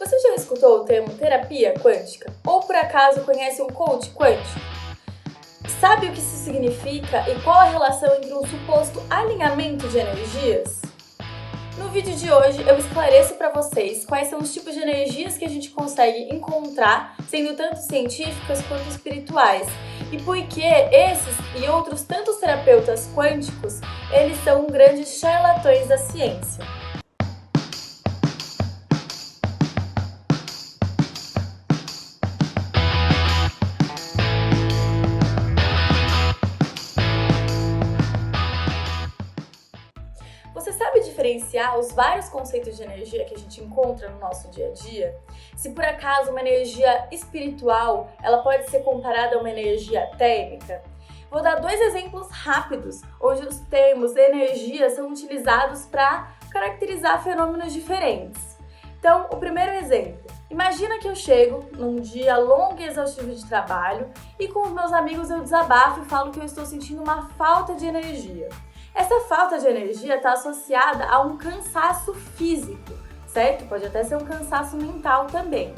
Você já escutou o termo terapia quântica? Ou por acaso conhece um coach quântico? Sabe o que isso significa e qual a relação entre um suposto alinhamento de energias? No vídeo de hoje eu esclareço para vocês quais são os tipos de energias que a gente consegue encontrar, sendo tanto científicas quanto espirituais, e por que esses e outros tantos terapeutas quânticos, eles são grandes charlatões da ciência. Você sabe diferenciar os vários conceitos de energia que a gente encontra no nosso dia a dia? Se por acaso uma energia espiritual, ela pode ser comparada a uma energia térmica? Vou dar dois exemplos rápidos, onde os termos energia são utilizados para caracterizar fenômenos diferentes. Então, o primeiro exemplo. Imagina que eu chego num dia longo e exaustivo de trabalho e com os meus amigos eu desabafo e falo que eu estou sentindo uma falta de energia. Essa falta de energia está associada a um cansaço físico, certo? Pode até ser um cansaço mental também.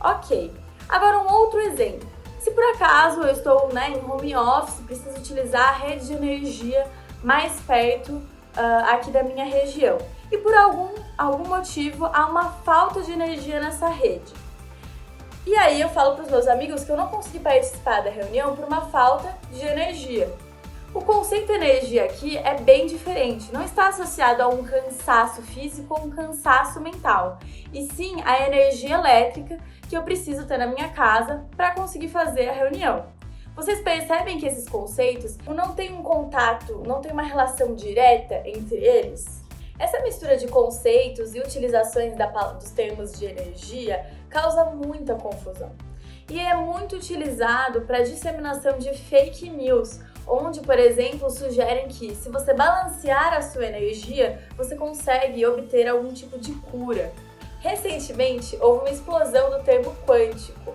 Ok, agora um outro exemplo. Se por acaso eu estou em home office, preciso utilizar a rede de energia mais perto aqui da minha região e por algum motivo há uma falta de energia nessa rede. E aí eu falo para os meus amigos que eu não consegui participar da reunião por uma falta de energia. O conceito energia aqui é bem diferente, não está associado a um cansaço físico ou um cansaço mental, e sim a energia elétrica que eu preciso ter na minha casa para conseguir fazer a reunião. Vocês percebem que esses conceitos não têm um contato, não tem uma relação direta entre eles? Essa mistura de conceitos e utilizações dos termos de energia causa muita confusão. E é muito utilizado para disseminação de fake news, onde, por exemplo, sugerem que se você balancear a sua energia, você consegue obter algum tipo de cura. Recentemente, houve uma explosão do termo quântico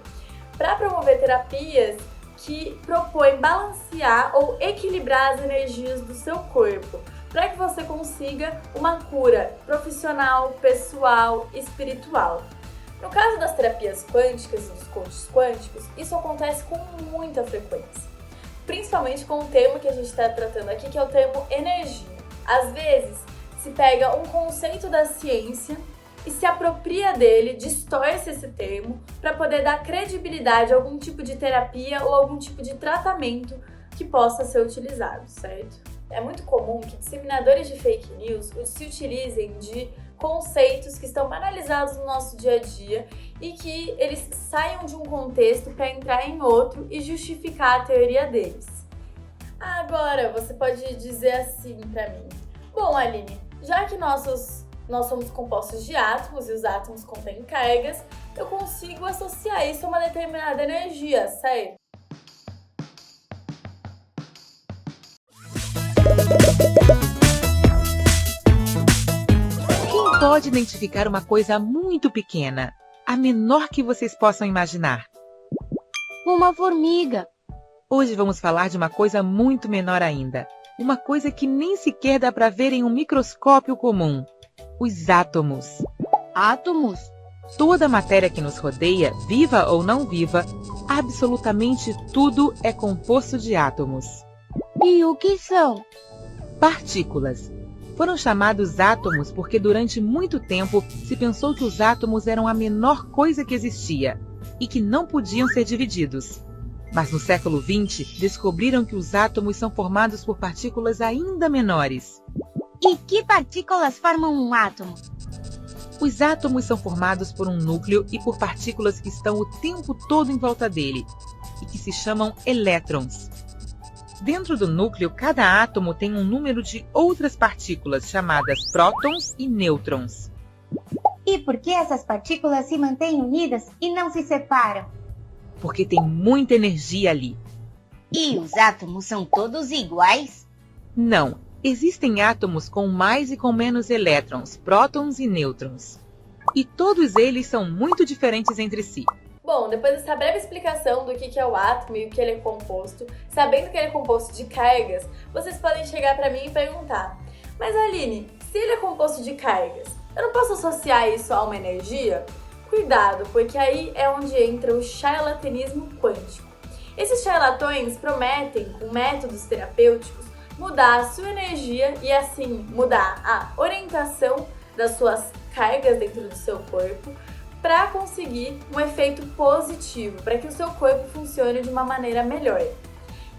para promover terapias que propõem balancear ou equilibrar as energias do seu corpo, para que você consiga uma cura profissional, pessoal, espiritual. No caso das terapias quânticas e dos coaches quânticos, isso acontece com muita frequência, principalmente com o termo que a gente está tratando aqui, que é o termo energia. Às vezes, se pega um conceito da ciência e se apropria dele, distorce esse termo para poder dar credibilidade a algum tipo de terapia ou algum tipo de tratamento que possa ser utilizado, certo? É muito comum que disseminadores de fake news se utilizem de conceitos que estão banalizados no nosso dia a dia e que eles saiam de um contexto para entrar em outro e justificar a teoria deles. Agora, você pode dizer assim para mim: bom, Aline, já que nós somos compostos de átomos e os átomos contêm cargas, eu consigo associar isso a uma determinada energia, certo? Quem pode identificar uma coisa muito pequena, a menor que vocês possam imaginar? Uma formiga. Hoje vamos falar de uma coisa muito menor ainda, uma coisa que nem sequer dá para ver em um microscópio comum: os átomos. Átomos? Toda a matéria que nos rodeia, viva ou não viva, absolutamente tudo é composto de átomos. E o que são? Partículas. Foram chamados átomos porque durante muito tempo se pensou que os átomos eram a menor coisa que existia e que não podiam ser divididos. Mas no século XX descobriram que os átomos são formados por partículas ainda menores. E que partículas formam um átomo? Os átomos são formados por um núcleo e por partículas que estão o tempo todo em volta dele e que se chamam elétrons. Dentro do núcleo, cada átomo tem um número de outras partículas chamadas prótons e nêutrons. E por que essas partículas se mantêm unidas e não se separam? Porque tem muita energia ali. E os átomos são todos iguais? Não, existem átomos com mais e com menos elétrons, prótons e nêutrons. E todos eles são muito diferentes entre si. Bom, depois dessa breve explicação do que é o átomo e o que ele é composto, sabendo que ele é composto de cargas, vocês podem chegar para mim e perguntar: mas Aline, se ele é composto de cargas, eu não posso associar isso a uma energia? cuidado, porque aí é onde entra o charlatanismo quântico. Esses charlatões prometem, com métodos terapêuticos, mudar a sua energia e assim mudar a orientação das suas cargas dentro do seu corpo para conseguir um efeito positivo, para que o seu corpo funcione de uma maneira melhor.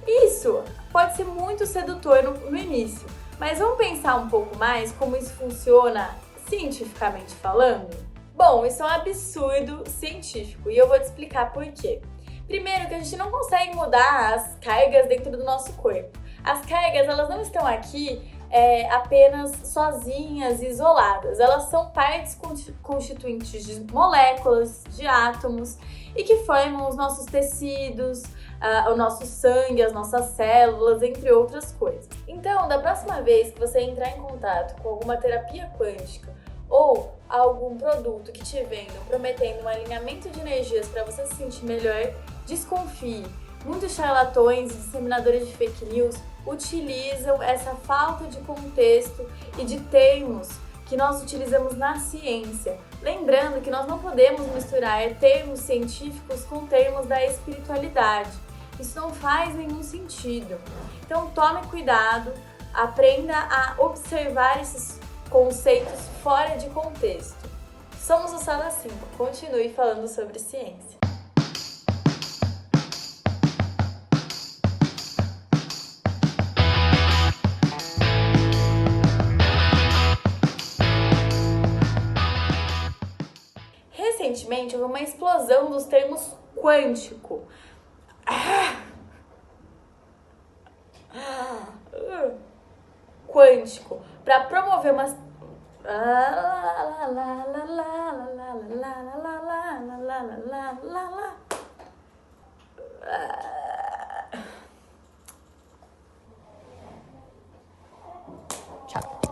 Isso pode ser muito sedutor no início, mas vamos pensar um pouco mais como isso funciona cientificamente falando? Bom, isso é um absurdo científico e eu vou te explicar por quê. Primeiro, que a gente não consegue mudar as cargas dentro do nosso corpo. As cargas, elas não estão aqui apenas sozinhas e isoladas. Elas são partes constituintes de moléculas, de átomos e que formam os nossos tecidos, o nosso sangue, as nossas células, entre outras coisas. Então, da próxima vez que você entrar em contato com alguma terapia quântica ou algum produto que te vendam prometendo um alinhamento de energias para você se sentir melhor, desconfie. Muitos charlatões e disseminadores de fake news utilizam essa falta de contexto e de termos que nós utilizamos na ciência. Lembrando que nós não podemos misturar termos científicos com termos da espiritualidade. Isso não faz nenhum sentido. Então tome cuidado, aprenda a observar esses conceitos fora de contexto. Somos o Sala 5, continue falando sobre ciência. Recentemente houve uma explosão dos termos quântico. Quântico, para promover uma Tchau.